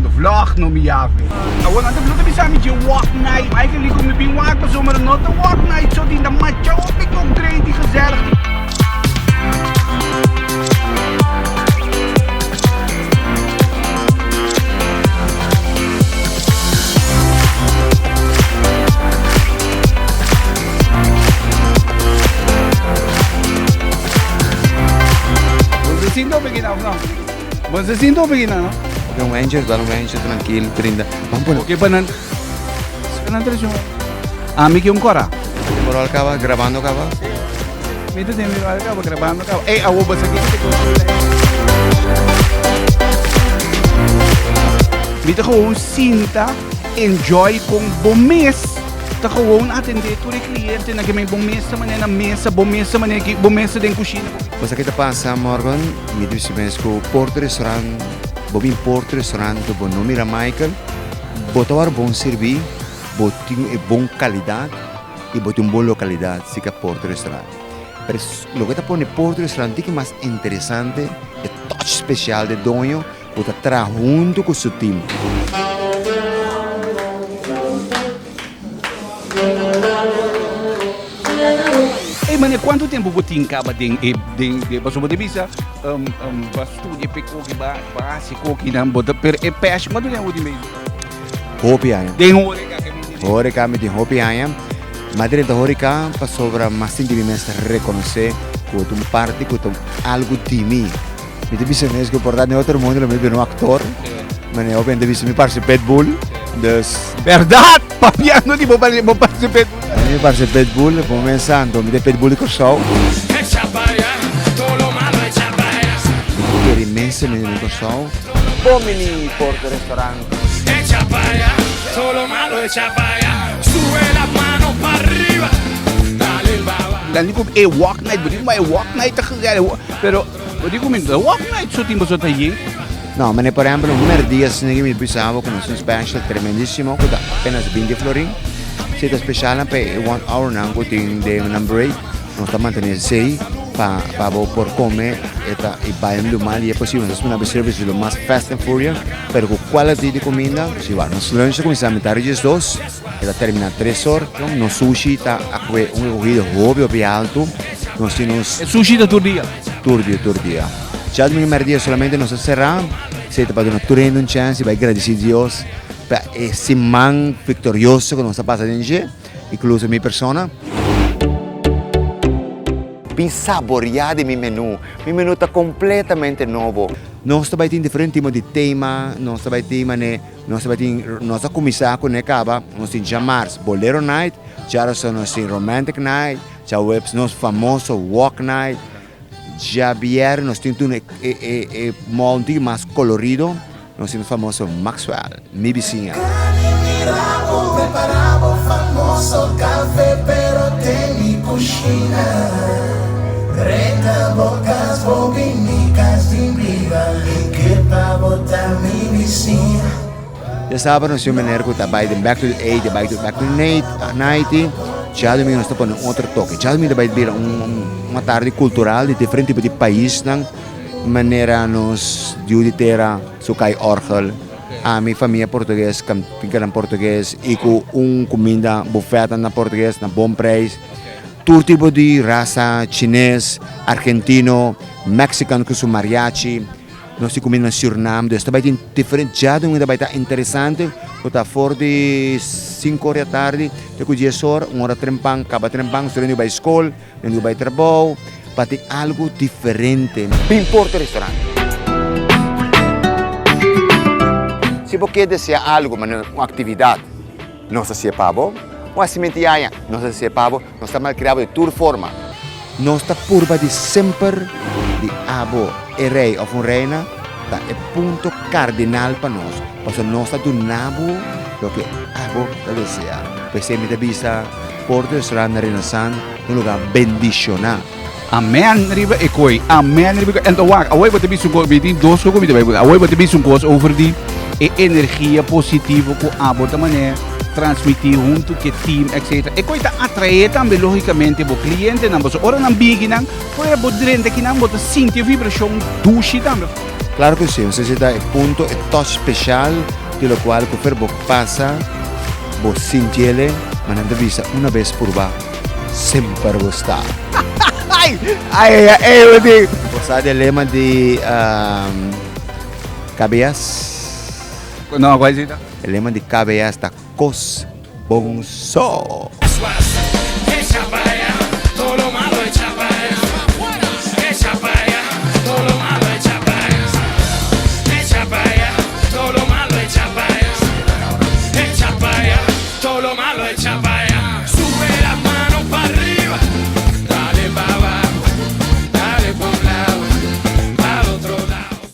de vlog no miave. Awan ang tablo tabi sa amin di walk night. Michael ligo mi bingwag pa zomer not the walk night so din na matcha op ik ook grade gezellig. Sinto beginar, não? Você sinto beginar, não? Dá um angel tranquilo, trinda. Vamos por Okay, panan. Panan terus yung ami que cora. moral acaba, gravando acaba. Mito din mi ka gravando ka. Eh, awo ba sa kiti ko. Mito ko sinta enjoy kung bumis. Ta gewoon atender tudo cliente na gamay bomesa mané na mesa bomesa mané que bomesa den cozinha. Basta kita passa morgon, mi disse mesco Porto Restaurant, bobin Porto Restaurant do bom nome era Michael. Botar bom servir, botin e bom qualidade e botin bom localidade, sica Porto Restaurant. Mas lo que tá pone Porto Restaurant que mais interessante, é touch especial de dono, bota tra junto com seu time. Mané, quanto tempo você acaba de passou de visa estudar pecou que básico que não bota per é peixe mas não é o de meio Hopi ayam. tem hora Hora me tem hopi ayam. Madre da hora cá passou para mais de mim reconhecer que tu parte que tu algo de mim. Me disse mesmo que portanto é outro mundo, me vê um ator. Mas eu bem disse me parece Pitbull. Dus verdade papiano di mo participar me parece Pitbull, começando me de Pitbull com show. Que imenso me com show. Bom mini Porto Restaurant. Solo malo e chapaya, sube la mano para arriba, dale el baba. dan digo walk night mas walk night tá geral pero eu digo walk night só tem você aí. No, ma ne per esempio un mercoledì che mi pensavo con un special tremendissimo, che da appena 20 florin. Siete speciale per 1 hour nango tin de un break. Non sta mantenere 6 pa por come e bayan lo mal y es posible es una service lo más fast and furious, pero con quality di comida, si va, nos lunch comincia a mettere 2 e da termina 3 horas, no sushi ta a un cogido ovvio più alto, non si nos Sushi da turdia. turdia. Já domingo mercoledì solamente non si sarà, siete per una turenda un chance, vai agradecido a Dios per esse man victorioso che non sta passando in giro, incluso mia persona. Bin saboreare il menu è completamente nuovo. Non sto in differenti tipo di tema, non sto in nostra commissaria con Necaba, non sto in Jamars Bolero Night, già sono in Romantic Night, già webs nos famoso Walk Night. Javier nos tiene un monte más colorido, nos tiene famoso Maxwell, mi vecina. Miravo, preparavo famoso café, pero teni cucina. 30 bocas bobinicas de briga, que pa botar mi vecina. Ya sábado nos hicimos energo tabay de back to the 8, back to the 90. Já domingo nós estamos com outro toque. Já domingo vai vir uma tarde cultural de diferentes tipos de países, maneira nos de ter sucai orgel. A minha família portuguesa, fica em português, e com comida buffet na português, na bom preço. Todo tipo de raça, chinês, argentino, mexicano com seu mariachi. Nós comida na Suriname, então vai ter diferente. Já domingo vai estar interessante. Está fora de 5 horas da tarde, depois de 10 horas, 1 hora trempang, acaba trempang, você vai à escola, vai trabalhar, para ter algo diferente. Bem Porto Restaurant. Se você deseja algo, uma atividade, não se pavo, uma cimentiaia, não se pavo, nós estamos criando de toda forma. Nós estamos por de sempre de abo e rei ou reina, é ponto cardinal para nós. Porque nós estamos donando o que abo deseja. Porque me vista Porto Restaurant na Renaissance, lugar bendicionado. Amen riba ekoi. Amen riba. En dan wacht. Away wat de bisu ko bitin dos ko comida bij. Away wat de bisu ko over die energia positiva ko abo da mané transmitir junto que team etc. Ekoi ta atrair também logicamente o cliente não. Mas ora não big não. Ora bo drente que não bo sinti vibração dushi também. Claro que sim, você dá o ponto, o toque especial, de lo qual o verbo passa, você sente ele, mas não vista uma vez por vez, sempre gostar. Ay, ay, ay, ay, Woody. Você sabe o lema de Cabeas? No, ¿cuál es esta? O lema de Cabeas da Cos Bonso. Esa vaya,